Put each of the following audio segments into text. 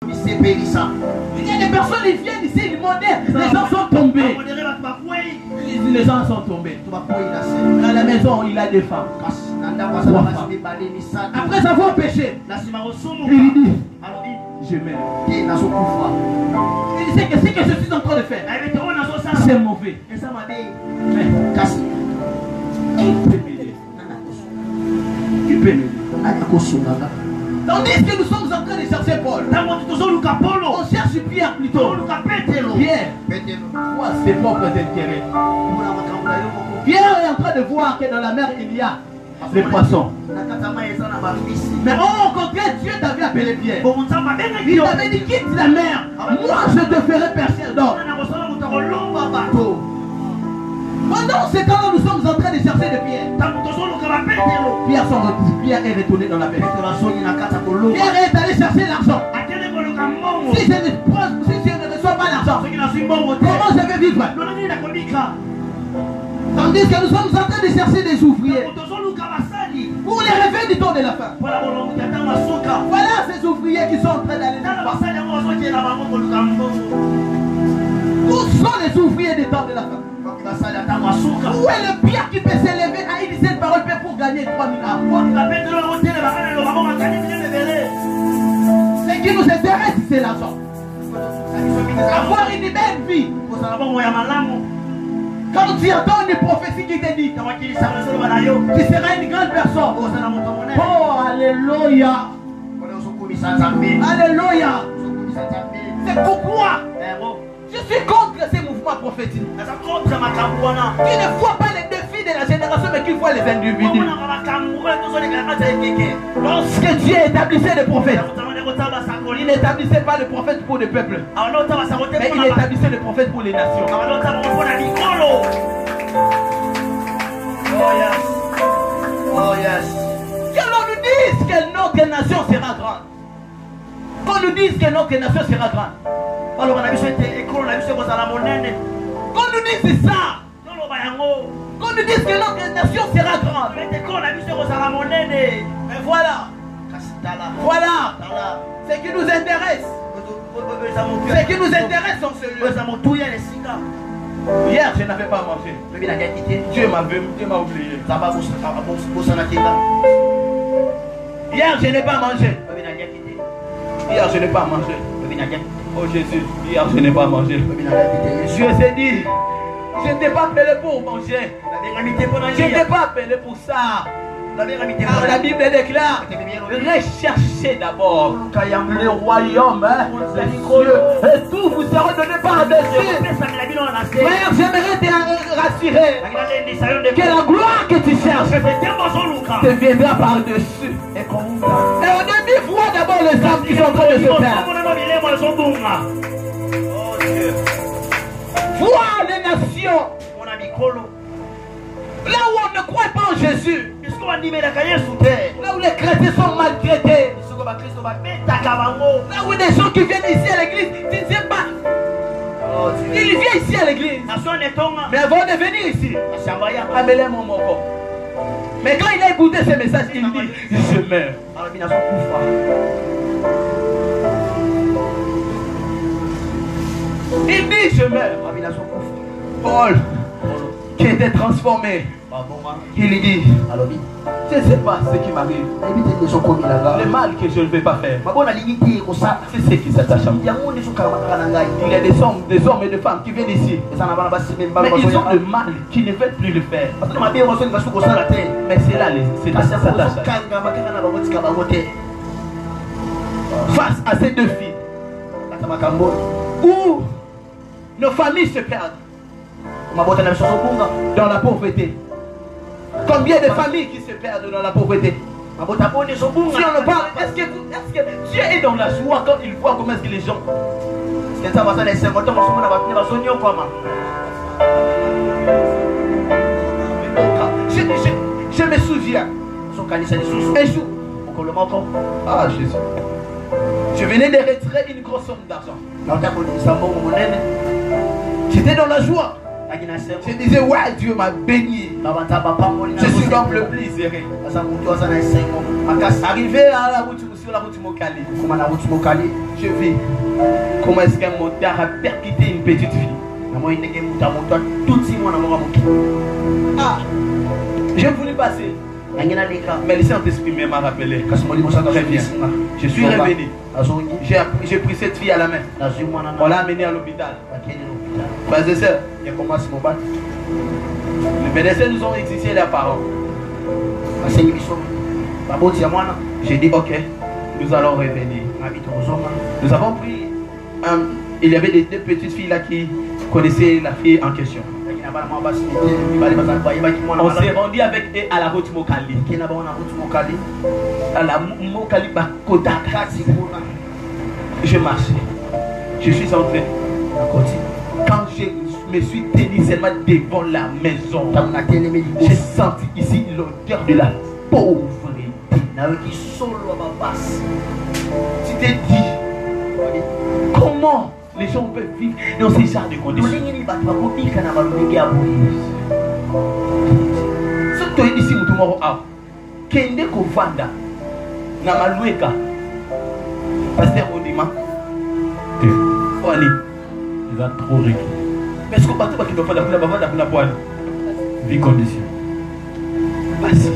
Il y a des personnes qui viennent ici, ils modèrent. Les gens sont tombés. Les gens sont tombés. Dans la maison, il a des femmes. Après avoir péché, il dit, je m'aime. Il sait que ce que je suis en train de faire, c'est mauvais. Mais qui peut m'aider? Qui peut m'aider? Tandis que nous sommes en train de chercher Paul. On cherche Pierre plutôt. Pierre voit ses propres intérêts. Pierre est en train de voir que dans la mer il y a les poissons. Mais au contraire, Dieu t'avait appelé Pierre. Il t'avait dit quitte la mer. Moi je te ferai percer d'or. Pendant ce temps-là, nous sommes en train de chercher de Pierre. Pierre est retourné dans la mer. Pierre est allé chercher l'argent. Si je ne reçois pas l'argent, comment je vais vivre? Tandis que nous sommes en train de chercher des ouvriers pour les réveils du temps de la fin. Voilà ces ouvriers qui sont en train d'aller. Où sont les ouvriers du temps de la fin? Où est le Pierre qui peut s'élever à une seule parole pour gagner 3000 armes? Ce qui nous intéresse, c'est l'argent. Avoir une belle vie. Quand tu entends une prophétie qui te dit tu seras une grande personne. Oh, alléluia. Alléluia. C'est pourquoi je suis contre ces mouvements prophétiques. Qui ne voient pas les défis de la génération, mais qui voient les individus. Lorsque Dieu établissait les prophètes, il n'établissait pas les prophètes pour les peuples, mais il établissait les prophètes pour les nations. Oh yes. Oh yes. Que l'on nous dise que notre nation sera grande. Qu'on nous dise que notre nation sera grande. Qu'on nous dise ça. Qu'on nous dise que notre nation sera grande. Mais voilà. Voilà. Ce qui nous intéresse. Ce qui nous intéresse dans ce lieu. Hier, je n'avais pas mangé. Dieu m'a oublié. Hier, je n'ai pas mangé. Hier, je n'ai pas mangé. Oh Jésus, hier, je n'ai pas mangé. Dieu s'est dit, je ne t'ai pas appelé pour manger. Je ne t'ai pas appelé pour ça. La Bible déclare, recherchez d'abord le royaume, les cieux, et tout vous sera donné par-dessus. Frère, j'aimerais te rassurer que la gloire que tu cherches te viendra par-dessus. Et au début, vois d'abord les âmes qui sont en train de se faire. Vois les nations. Là où on ne croit pas en Jésus, là où les chrétiens sont maltraités, là où des gens qui viennent ici à l'église, tu ne sais pas, ils viennent ici à l'église, mais avant de venir ici, mais quand il a écouté ce message, il dit, je meurs. Il dit, je meurs. Paul, qui était transformé, il dit, je ne sais pas ce qui m'arrive, le mal que je ne vais pas faire, c'est ce qui s'attache à moi. Il y a des hommes et des femmes qui viennent ici, mais ils ont le mal qui ne veulent plus le faire. Mais c'est là, c'est s'attache. Face à ces deux filles, où nos familles se perdent dans la pauvreté. Combien de familles qui se perdent dans la pauvreté? Si on ne parle, est-ce que Dieu est dans la joie quand il voit comment est-ce que les gens... Je me souviens, un jour, ah Jésus, je venais de retirer une grosse somme d'argent. J'étais dans la joie. Je disais, ouais, Dieu m'a béni. Je suis l'homme le plus zéré. Arrivé à la route, sur la route Mokali. Comment la route Mokali? Je vis. Comment est-ce qu'un motard a percuté une petite fille? Ah, j'ai voulu passer. Mais le Saint-Esprit m'a rappelé. Très bien. Je suis revenu. J'ai pris cette fille à la main. On l'a amenée à l'hôpital. Frères et sœurs, les médecins nous ont exigé leurs parents. J'ai dit ok, nous allons revenir. Nous avons pris il y avait deux petites filles là qui connaissaient la fille en question. On s'est rendu avec eux à la route Mokali. À la Mokali Bakotaka. Je marchais. Je suis entré. Quand je me suis tenu seulement devant la maison, j'ai senti ici l'odeur de la pauvreté. Tu t'es dit, comment les gens peuvent vivre dans ces genres de conditions? Ce que ici, nous tomorrow out. Kende Kovanda, Namalueka, Pasteur Odima, Wani. Il va trop réglé. Mais est-ce qu'on parle pas qu'il doit faire la poêle? Vie condition. Vas-y.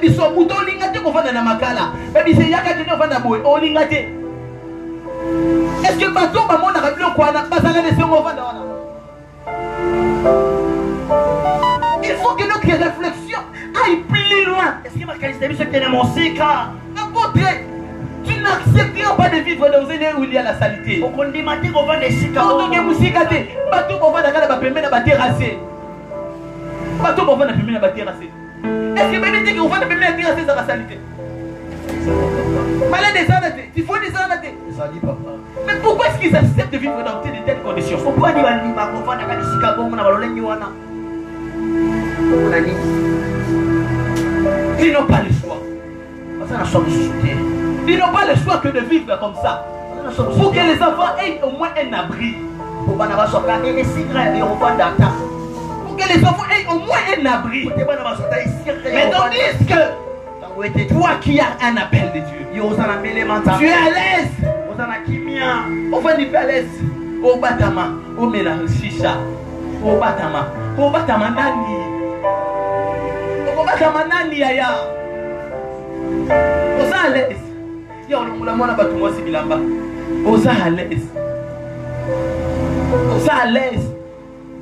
Biso muto lingate ko fana na makala babi se yaka tino fana boy o lingate. Est-ce que bato ba mona ka bilo kwana basanga de sengo fana wana? Il faut que notre réflexion aille plus loin. Est-ce que ma qualité biso tena mon sika n'importe tu n'accepteras pas de vivre dans un lieu où il y a la saleté. O kondi mati ko vanda sika o to musika te bato ko vanda kala ba pembe na ba terrasser. Bato ko vanda pembe na ba terrasser. Est-ce que même dit qu'on va te permettre de dire à la saleté? Malade des ânes, il faut des ânes. Mais pourquoi est-ce qu'ils acceptent de vivre dans de telles conditions? Pourquoi ils n'ont pas le choix. Ils n'ont pas le choix que de vivre comme ça. Pour que les enfants aient au moins un abri. Que les enfants aient au moins un abri. Mais tandis que toi qui as un appel de Dieu, tu es à l'aise. On va dire à l'aise. Au Batama, au mélange chicha, au Batama nani, au Batama nani aya. On à l'aise. Il y a un monde à Batuma Sibilamba. On à l'aise. On à l'aise.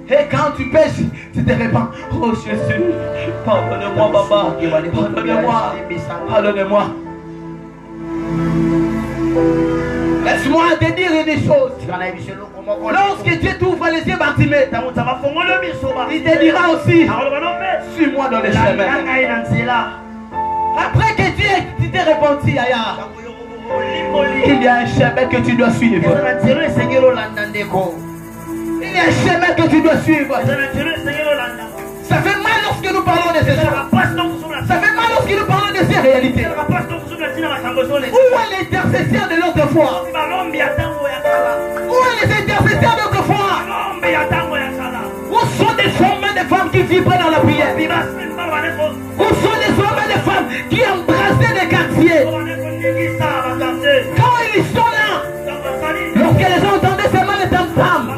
Et quand tu pêches, tu te répands. Oh Jésus, pardonne-moi, Baba. Pardonne-moi. Pardonne-moi. Laisse-moi te dire des choses. Lorsque Dieu t'ouvre les yeux, Bartimée, il te dira aussi, suis-moi dans les chemins. Après que tu t'es repenti, il y a un chemin que tu dois suivre. Il y a un chemin que tu dois suivre. Ça fait mal lorsque nous parlons de ces choses. Ça fait mal lorsque nous parlons de ces réalités. Où est l'intercession de l'autre foi? Où est les intercesseurs d'autre foi? Où sont des hommes et des femmes qui vibraient dans la prière? Où sont des hommes et des femmes qui embrassaient les quartiers? Quand ils sont là, lorsque les gens entendaient seulement les tam-tams,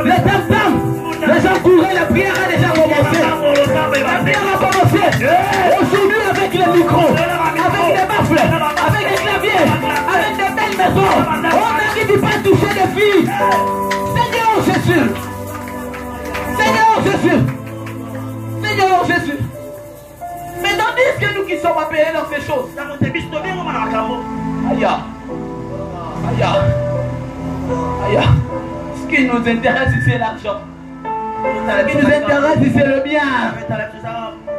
les tam-tams, les gens couraient, la prière a déjà commencé. La prière a commencé. Aujourd'hui avec les micros, avec les baffles, avec les claviers, avec des belles maisons, on n'arrive pas à toucher les filles. Seigneur Jésus. Seigneur Jésus. Seigneur Jésus. Mais tandis que nous qui sommes appelés dans ces choses, aïe, aïe, aïe. Ce qui nous intéresse, c'est l'argent. Ce qui nous intéresse, c'est le bien.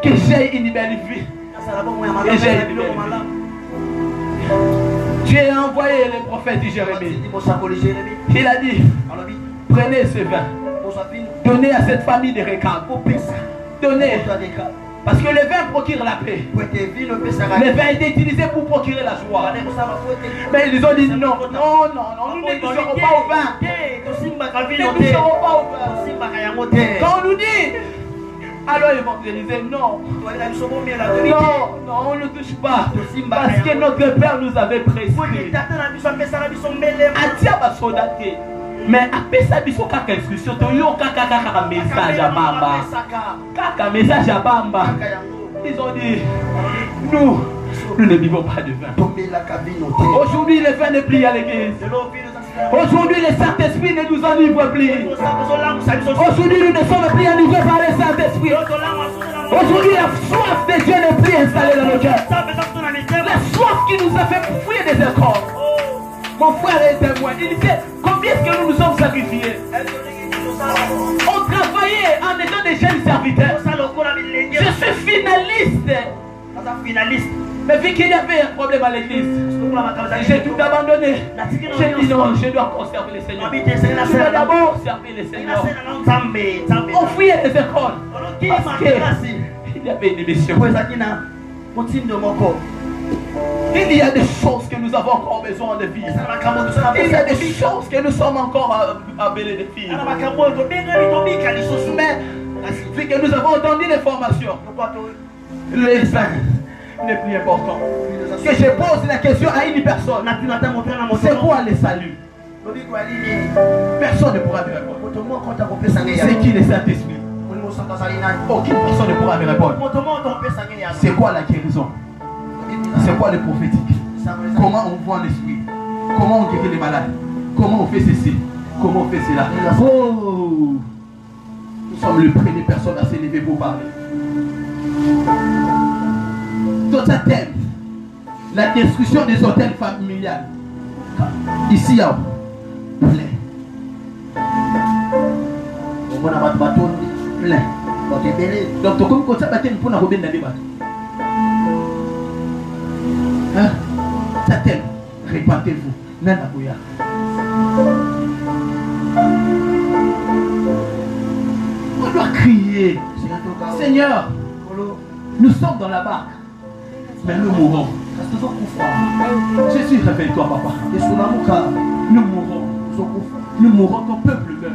Que j'ai une belle vie. Que j'ai une belle vie. Dieu a envoyé le prophète Jérémie. Il a dit, prenez ce vin, donnez à cette famille de Récab. Donnez. Parce que le vin procure la paix. Le vin était utilisé pour procurer la joie. Mais ils ont dit non, non, non, non, nous ne toucherons pas au vin. Nous ne toucherons pas au vin. Quand on nous dit, allons évangéliser. Non. Non, on ne touche pas. Parce que notre Père nous avait prescrit. Atia basodate. Mais après ça, il faut qu'à instruction. Il y a un message à Bamba. Un message à Bamba. Ils ont dit, nous ne vivons pas de vin. Aujourd'hui, le vin ne plie à l'église. Aujourd'hui, le Saint-Esprit ne nous enivre plus. Aujourd'hui, nous ne sommes plus enivrés par le Saint-Esprit. Aujourd'hui, la soif de Dieu n'est plus installée dans nos cœurs. La soif qui nous a fait fuir des écoles. Mon frère est témoin. Il disait, combien est-ce que nous nous sommes sacrifiés? On travaillait en étant des jeunes serviteurs. Je suis finaliste. Mais vu qu'il y avait un problème à l'église, j'ai tout abandonné. J'ai dit non, je dois conserver le Seigneur. Je dois d'abord servir le Seigneur. On fouillait les écoles. Parce qu'il y avait une émission. Il y a des choses que nous avons encore besoin de vivre. Il y a des choses que nous sommes encore appelés de vivre. Mais vu que nous avons entendu les formations, les saints n'est plus important. Que je pose la question à une personne. C'est quoi le salut? Personne ne pourra me répondre. C'est qui le Saint-Esprit? Aucune personne ne pourra me répondre. C'est quoi la guérison? C'est quoi le prophétique? Comment on voit l'esprit? Comment on guérit les malades? Comment on fait ceci? Comment on fait cela? Oh! Nous sommes les premières personnes à s'élever pour parler. Dans un thème, la destruction des hôtels familiales. Ici, il y a plein. Plein. Donc, comme ça, pour nous remettre dans les bateaux. Ça thème, répandez-vous. Nanabouya. On doit crier. Seigneur, nous sommes dans la barque. Mais nous mourrons. Jésus, réveille-toi, papa. Nous mourrons. Nous mourrons. Ton peuple meurt.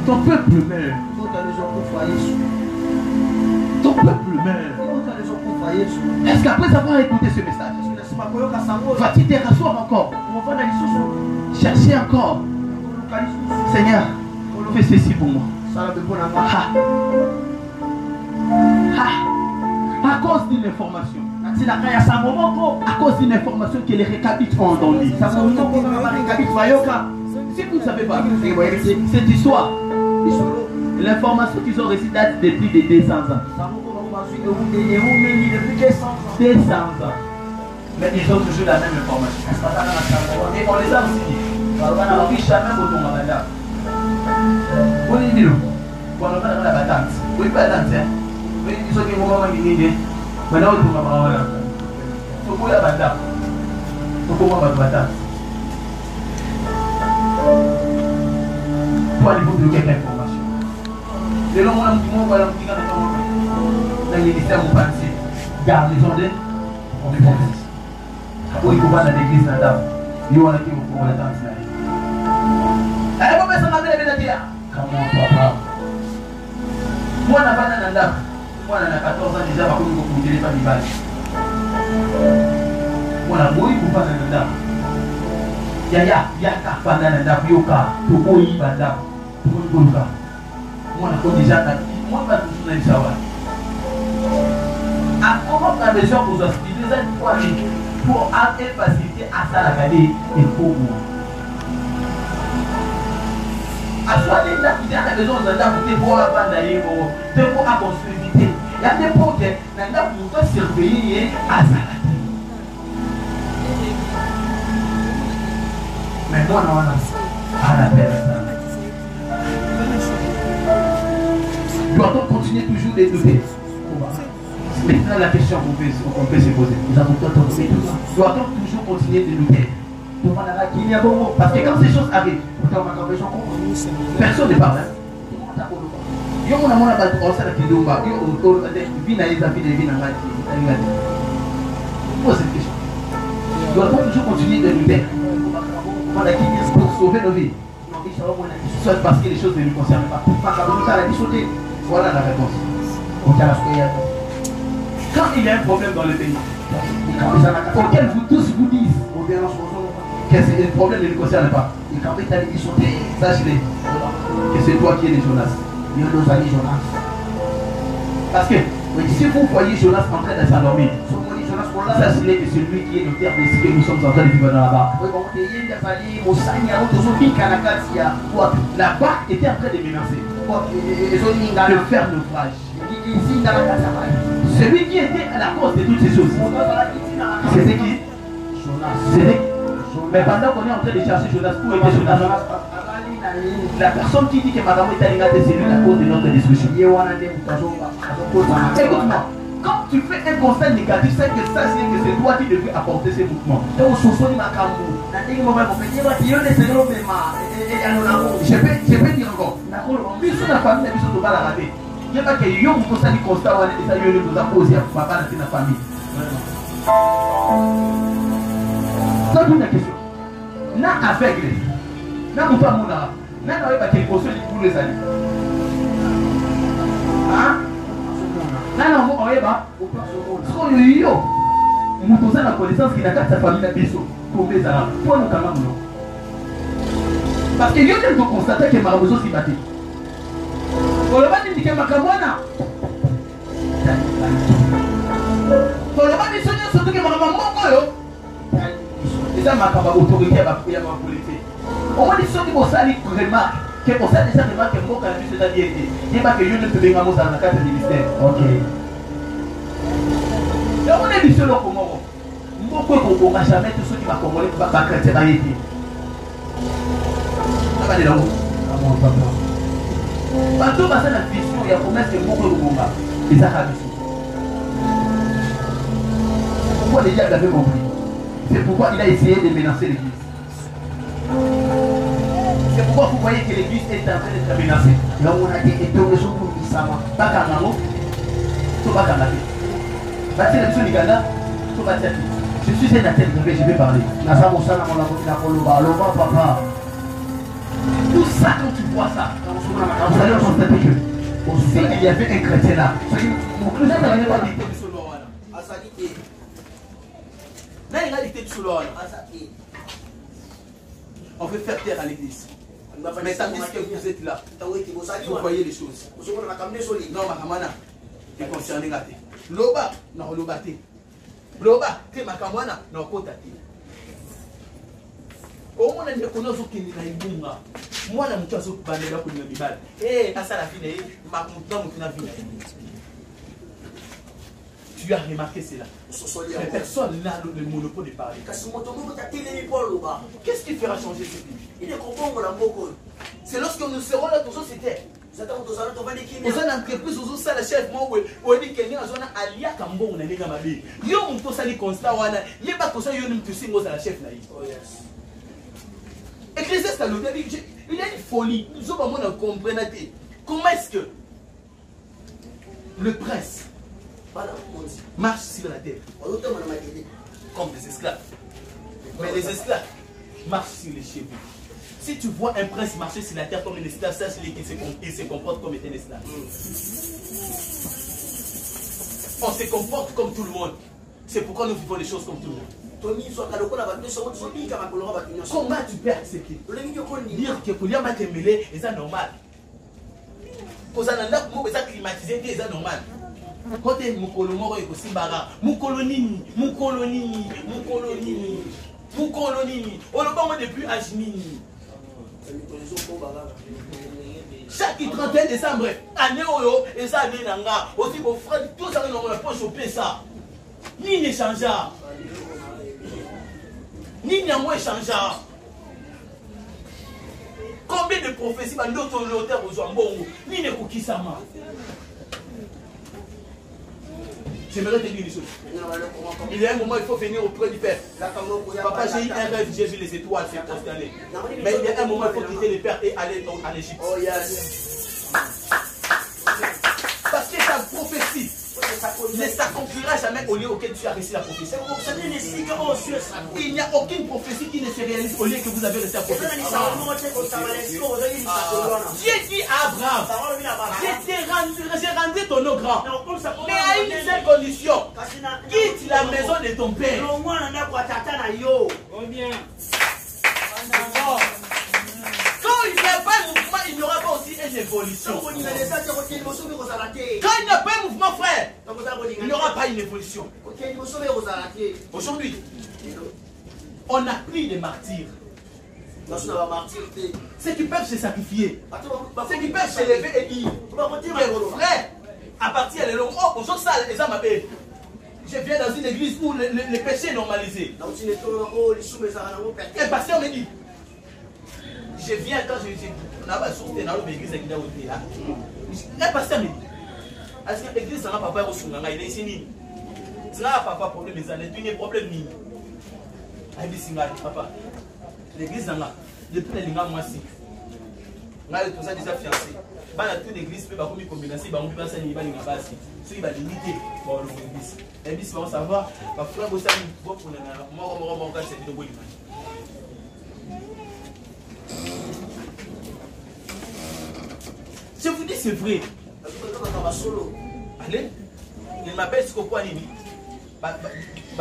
Ton peuple meurt. Ton peuple meurt. Est-ce qu'après avoir écouté ce message, vas-tu te rasseoir encore? Chercher encore. Seigneur, fais ceci pour moi. À cause d'une information. À cause d'une information que les récapites ont entendue. Si vous ne savez pas, cette histoire, l'information qu'ils ont reçue date de plus de 200 ans. 200 ans. Mais ils ont toujours la même information. Et on les a aussi dit. On n'a jamais voté au Madame. On est dit, on a la battante. Oui, pas la battante. Oui, ils sont dit, on va gagner. Maintenant, on va gagner. Il faut la battante. Il faut la battante. Pour aller vous bloquer l'information. Et là, on a un petit mot, on va un petit dans le ministère, on va dire, garde les ordres, on est bon. Oui, il faut voir dans l'église, il y a un qui vous la danse. Eh, ça m'a dit, comment papa? Moi, je n'ai pas d'âme. Moi, je 14 ans déjà, par contre, je ne pas de balle. Moi, je n'ai pas d'âme. Il y a pas d'âme, yoka, tu y a d'âme. Moi, je déjà moi, je ne sais pas. Comment on a besoin pour hospitaliser pour faciliter à ça la galerie et pour vous. À soi les gens qui ont besoin de pour avoir d'ailleurs pour construire. Il y a des potes qui doivent surveiller à ça. Mais moi non, à la personne. Doit-on continuer toujours de douter? Maintenant, la question qu'on peut se poser, nous avons doit-on toujours continuer de douter? Parce que quand ces choses arrivent, personne ne parle. Pose cette question. Doit-on toujours continuer de douter pour sauver nos vies? Soit parce que les choses ne lui concernent pas. Voilà la réponse. Quand il y a un problème dans le pays, auquel vous tous vous dites que le problème ne lui concerne pas, sachez que c'est toi qui es le Jonas. Parce que si vous voyez Jonas en train de s'endormir, sachez que c'est lui qui est l'auteur de ce que nous sommes en train de vivre dans la barque. La barque était en train de menacer de faire naufrage. Celui qui était à la cause de toutes ces choses, c'était qui? Jonas. Mais pendant qu'on est en train de chercher Jonas, où était Jonas? La personne qui dit que Madame est allée c'est lui la cause de notre destruction. Écoute-moi, quand tu fais un constat négatif, c'est que ça, c'est que c'est toi qui devrais apporter ces mouvements. Je vais dire encore, puis sur la famille, il faut pas la rater. Il n'y a pas que yo vous constat constat et ça yo nous a posé à papa dans la famille. Ça c'est une question. Na aveugle. Na ou pas mon arabe. Na pas quelque chose pour les années. Hein? Na non on est pas. Ce qu'on yo nous posons la connaissance qui n'a pas sa famille la biso pour les arabes. Pour nous quand même non. Parce que yo tellement constater que marabozo s'y battait. Kolobani ndike makamwana. Kolobani sonyo surtout que makamwa moko yo. Eza makamba autorité ya bakuya ba politique. Au moins ils sont qui bosali remarque que pour ça déjà remarque moko ya biso ta bien été. Il pas que yo ne peut pas ngamo dans la carte ministère. OK. Ya on est biso lo komoko. Moko ko ko jamais tout ceux qui va commander ba chrétien ba été. Ça va de là-haut. Papa. Bateau basa la vision, il y a promesse que beaucoup de combat. Et ça a vision. C'est pourquoi les diables avaient compris. C'est pourquoi il a essayé de menacer l'église. C'est pourquoi vous voyez que l'église est en train d'être menacée. Là on a été étonné sur pour qui ça va. Pas Kanamo, pas Kanate. Bâtir la mission Liganda, pas Bâtir. Je suis un athlète, je vais parler. Papa. Tout ça, quand tu vois ça, vous allez constater que aussi il y avait un chrétien là. On veut faire taire à l'église. Mais tandis que vous êtes là, vous voyez les choses. Non, Mahamana, tu es concerné. Loba, non, Loba, Loba, tu es Makamana, non, Kotati. Au moins, on a qui est moi, je suis un peu de la et à ça, la fille, tu as remarqué cela. Mais personne n'a le monopole de parler. Qu'est-ce qui fera changer ce pays? C'est lorsque nous serons là, tous c'était. Aux entreprises, aux salles, chef, moi, on dit qu'il y a un alia Cambo, on a des gamabis. Yo, on peut s'aller constat, il n'y a pas que ça, il y a une chef. Ecclésiaste à l'auteur, il y a une folie. Nous sommes en comprenant. Comment est-ce que le prince marche sur la terre comme des esclaves? Mais les esclaves marchent sur les chevaux. Si tu vois un prince marcher sur la terre comme un esclave, sache qu'il se comporte comme un esclave. On se comporte comme tout le monde. C'est pourquoi nous vivons les choses comme tout le monde. Comment tu peux accepter? Dire que pour lui mêlé, c'est normal. Pour ça, c'est climatisé, c'est normal. Quand tu es Moukolomoro et Kosimbara, Moukolonini, Moukolonini, Moukolonini, Moukolonini, on le voit depuis Ajmini. Chaque 31 décembre, année Oyo, et ça, année Nanga, aussi vos frères, tout ça, on a pas chopé ça. Ni n'échangea. Ni n'yamou échangea. Combien de prophéties, d'autres auteurs aux Zambongo, ni ne Koukisama. J'aimerais te dire une chose. Il y a un moment, il faut venir auprès du Père. Papa, j'ai eu un rêve, j'ai vu les étoiles se consterner. Mais il y a un moment, il faut quitter le Père et aller en Égypte. Parce que ta prophétie, ne s'accomplira jamais au lieu auquel tu as réussi la prophétie. Il n'y a aucune prophétie qui ne se réalise au lieu que vous avez réussi la prophétie. Dieu dit à Abraham, j'ai rendu ton eau grand, mais à une seule condition, quitte la maison de ton père. Quand il n'y a pas de mouvement, il n'y aura pas aussi une évolution. Quand il n'y a pas de mouvement, frère, il n'y aura pas une évolution. Aujourd'hui, on a pris des martyrs. Ceux qui peuvent se sacrifier, ceux qui peuvent se lever et dire, frère, à partir de l'homme, oh, on ça, les hommes m'appellent. Je viens dans une église où le péché est normalisé. Et pasteur me dit, je viens quand je n'a pas sorti dans l'église qui est là. Et pasteur me dit, est-ce que l'église n'a pas papa au Sunganga, il est ici? Ça n'a pas problème, mais ça n'est pas problème. Il dit, papa, l'église n'a pas, depuis les gars, moi aussi. On a déjà fiancé. Dans toute l'église, il y a une combinaison, il y a une personne qui va limiter. Ceux qui vont limiter, bon, l'église. L'église, on va savoir, il va falloir que ça pour le je vous dis, c'est vrai. Allez, il m'appelle ce qu'on dit. Ma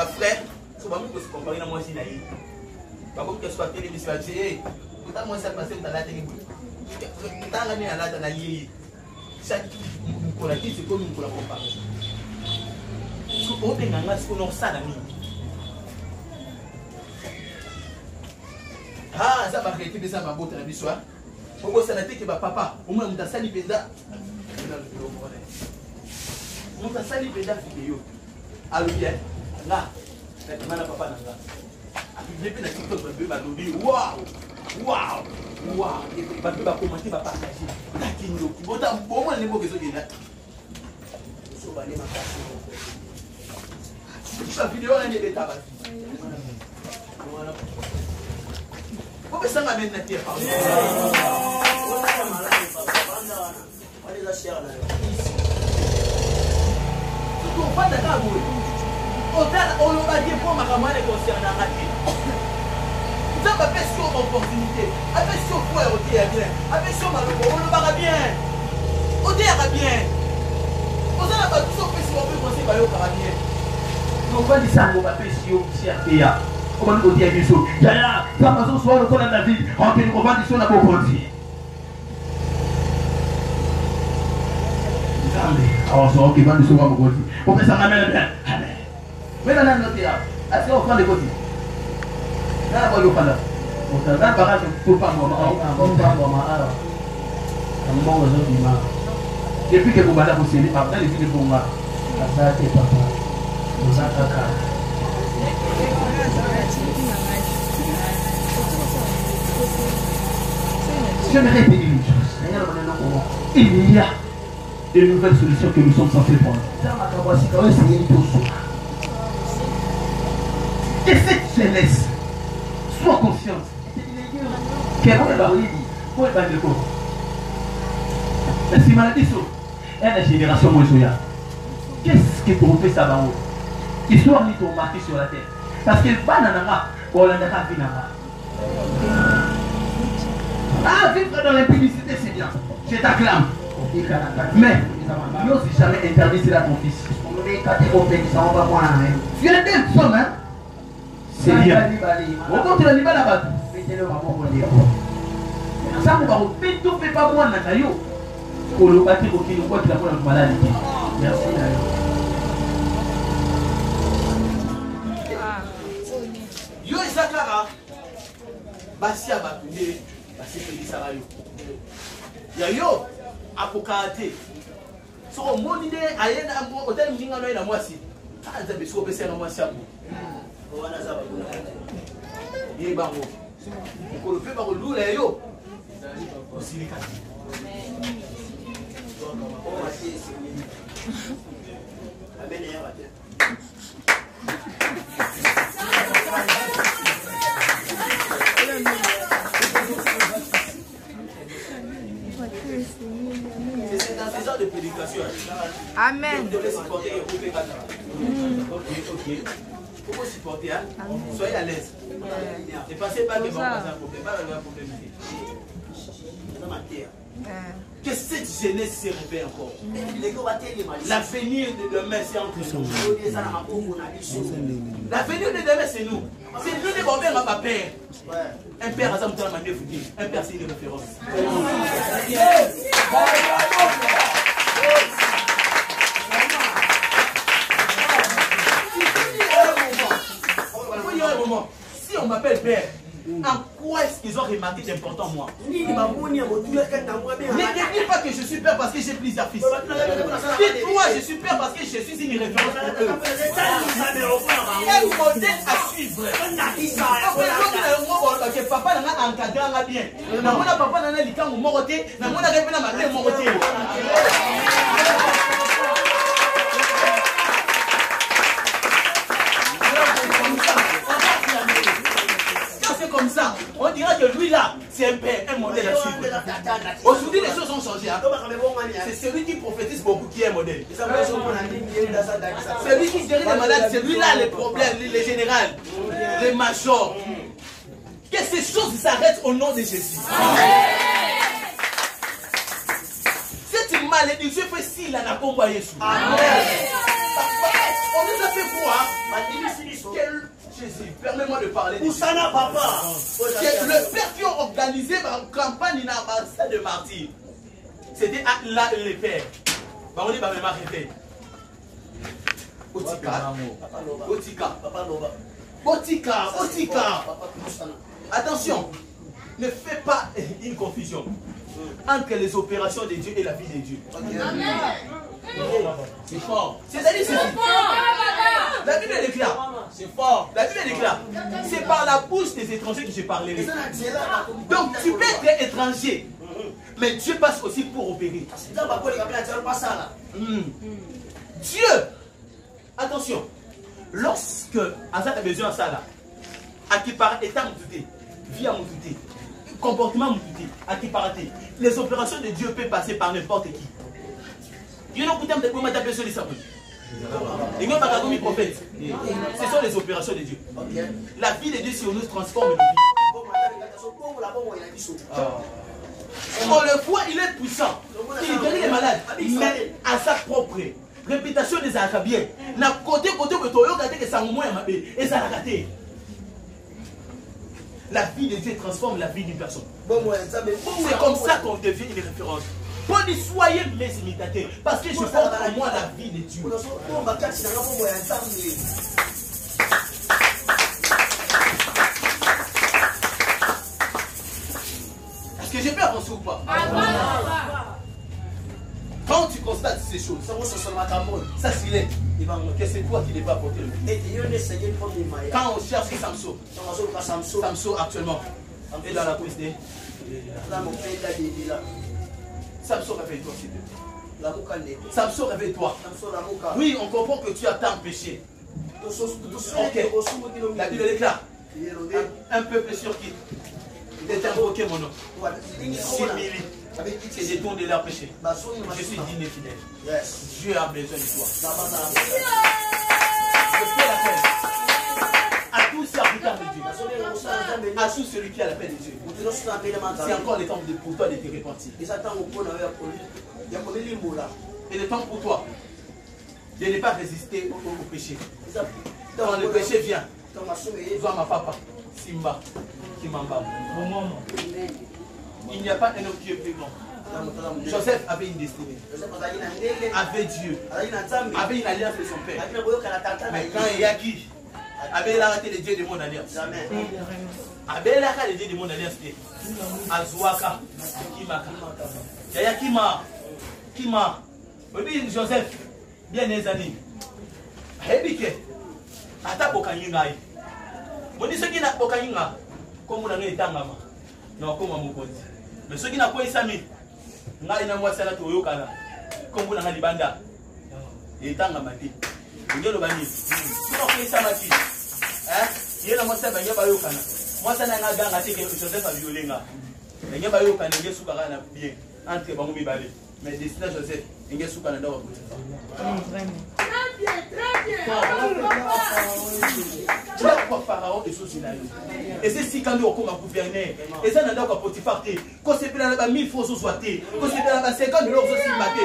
frère, je vais me comparer à moi aussi. Je vais me soit télévisé, je vais dire, moi ça passe dans la télé. Dans l'année à la télé, c'est comme une comparaison. On est dans ce ça ah, ça m'a arrêté, mais ça m'a beau la soir. Pourquoi ça n'a été que papa, au moins on t'a sali péda. On t'a sali péda vidéo. Alors bien, là, la demande papa n'a pas. Après, je vais TikTok, je vais dire waouh, waouh, waouh. Et puis, je vais commenter, je vais partager. Taquino, qui vont au moins les mots que je dis là. La vidéo, elle est d'état. Pourquoi ça m'amène la terre? Comment nous dire quelque chose? Il y a là, ça façon soit le col de David, on va dire sur la pauvreté. Alors, ça va qui va nous sauver mon côté. Pour que ça m'amène bien. Amen. Mais là, notre là, est-ce qu'on prend les côtés? Là, on va le faire. On va faire barrage pour pas moi. Depuis que vous m'avez poussé, après les filles de Bonga, ça a été papa. Nous avons caca. J'aimerais te dire une chose. Il y a de nouvelles solutions que nous sommes censés prendre. Et cette jeunesse soit consciente. Qu'est-ce que tu fais ça? Histoire ni ton marqué sur la terre. Parce que le bananara, on l'a déjà vu là-bas. Ah, vivre dans l'impudicité, c'est bien. Je t'acclame. Mais, nous aussi jamais interdit cela à ton fils. Tu es un homme, hein? C'est bien. Au contre, il n'y a pas là-bas. Ça, on va tout fait pas moi, Nakayo. Pour le bâtir au Kino, quoi qu'il a pour la maladie. Merci, Nayo. Yo, Isakara. Basia Batunde. Yo, apokate. So, mon idée, aïe, na hôtel Minga na moi si. Ah, ça be so be na moi si abo. O wana za ba kuna. Ye bango. Ko le fait ba ko lula yo. O silika. O ma si. Abene ya bate. C'est dans ces heures de prédication. Amen. Vous devez supporter et vous pouvez ok. Pour vous supporter, hein? Soyez à l'aise. Ne pensez pas que vous avez un problème. Pas un problème. Que cette jeunesse se réveille encore. L'avenir de demain, c'est entre nous. L'avenir de demain, c'est nous. C'est nous les bambins, ma père. Un père, un père, c'est une référence. Si on m'appelle père, en quoi est-ce qu'ils ont remarqué d'important moi? Ne dis pas que je suis père parce que j'ai plusieurs fils. Dis-toi, je suis père parce que je suis une référence pour eux. Un modèle à suivre. Papa n'a encadré bien. Papa n'a pas likambo moroté, n'a pas répété ma mère moroté. Comme ça, on dira que lui là, c'est un père, un modèle à suivre. Aujourd'hui, les choses ont changé. Hein? C'est celui qui prophétise beaucoup qui est un modèle. C'est lui qui guérit les malades, c'est lui là les problèmes, les générales, les majors. Que ces choses s'arrêtent au nom de Jésus. Cette malédiction fait si la n'a pas envoyé sous. On nous a fait quoi? Jésus, permets-moi de parler de Oussana papa. C'est le père qui a organisé ma campagne de martyrs. C'était là les pères. On dit, ma mère répète. Otika. Attention, ne fais pas une confusion entre les opérations de Dieu et la vie de Dieu. C'est fort. C'est-à-dire, c'est fort. La Bible est claire. C'est fort. La Bible est claire. C'est par la bouche des étrangers que je parlerai. Donc, tu peux être étranger, mais Dieu passe aussi pour opérer. Dieu, attention, lorsque Azat a besoin de ça là, à qui part état moutouté, vie à moutouté, comportement moutouté, à qui part les opérations de Dieu peuvent passer par n'importe qui. Dieu n'a pas de quoi m'attaquer sur les sabots. Et nous, prophète. Ce sont les opérations de Dieu. La vie de Dieu sur nous transforme nos vies. On le voit, il est puissant. Il guérit les malades. Mais à sa propre réputation des Arabiens. Na côté que ça et ça l'a raté. La vie de Dieu transforme la vie d'une personne. C'est comme ça qu'on devient une référence. Pour lui, soyez mes imitateurs. Parce que je porte en moi la vie de Dieu. Est-ce que j'ai pu avancer ou pas? Quand tu constates ces choses, ça s'il est, que c'est toi qui n'es pas porté le vie. Quand on cherche Samson actuellement, est dans la police. Samson, réveille-toi, s'il te plaît. Samson, réveille-toi. Oui, on comprend que tu as tant péché. Ok. La Bible est claire. Un peuple sur qui t'es invoqué mon nom. C'est détourne de leur péché. Je suis digne et fidèle. Dieu a besoin de toi. Je fais l'appel à tous ces serviteurs de Dieu, à tout celui qui a la paix de Dieu. C'est encore le temps pour toi de te repentir. Et le temps pour toi de ne pas résister au péché. Quand le péché vient, vois ma papa, Simba, Kimamba. Il n'y a pas un autre Dieu plus grand. Joseph avait une destinée, avait Dieu, avait une alliance de son père. Mais quand Yaki avait arrêté les dieux de mon alliance, avait arrêté les dieux de mon alliance, Azuaka, Kimaka, Kima, Joseph, bien les années. Hebike, Ata Bokanyingai. Bon, ce qui n'a pas Bokanyinga, comme on a été en maman, non, comme on m'a dit. Mais ce qui n'a pas été sami, n'a pas été sami, comme on a dit banda, et est en amati. Vous avez le bani. Si on fait ça, il y a la moitié de la bayokana. Moi, ça n'a pas gagné que Joseph a violé. Il y a bayokana, il y a soukara bien entre Bamou Bibale. Mais destination Joseph, Il y a sous Canada ou Potiphar. Très bien, très bien. Tu as quoi Pharaon et sous Sinaï. Et c'est si quand nous on a gouverné. Et ça n'a pas Potiphar. Quand c'est là 1000 francs sous soité. Quand c'est là 50 000 euros sous maté.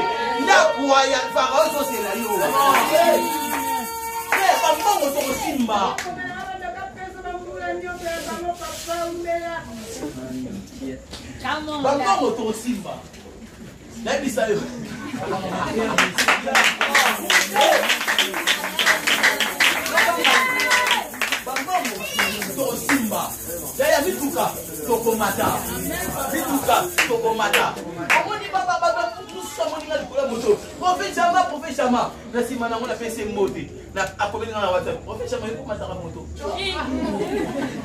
N'a quoi ya Pharaon sous Sinaï. C'est pas bon au Simba. Bamba moto Simba. Nabi ça yo. Bamba moto Simba. Daya vituka tokomata. Vituka tokomata. Amoni baba tous amoni na likola moto. Prophète Chama. Na sima na ngona pese mote. Na akomeli na WhatsApp. Prophète Chama ko mataka moto.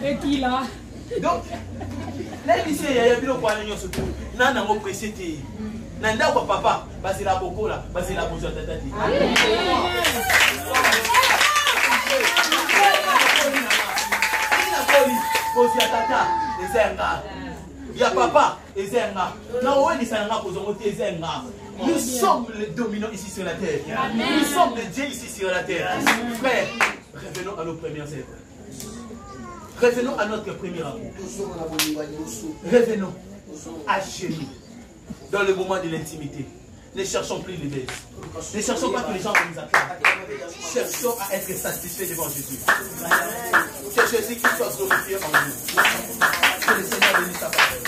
Et qui là? Donc, là, il y a bien quoi nous surtout. Nan nango précédé. Nanda quoi papa, c'est la boko là, c'est la bozo tatati. Il y a papa et Zenga. Nous sommes les dominants ici sur la terre. Nous sommes les dieux ici sur la terre. Frère, revenons à nos premières œuvres. Revenons à notre premier amour. Revenons à genoux dans le moment de l'intimité. Ne cherchons plus les baisses. Ne cherchons pas que les gens nous acclament. Cherchons à être satisfaits devant Jésus. C'est Jésus qui soit glorifié en nous. Que le Seigneur bénisse sa parole.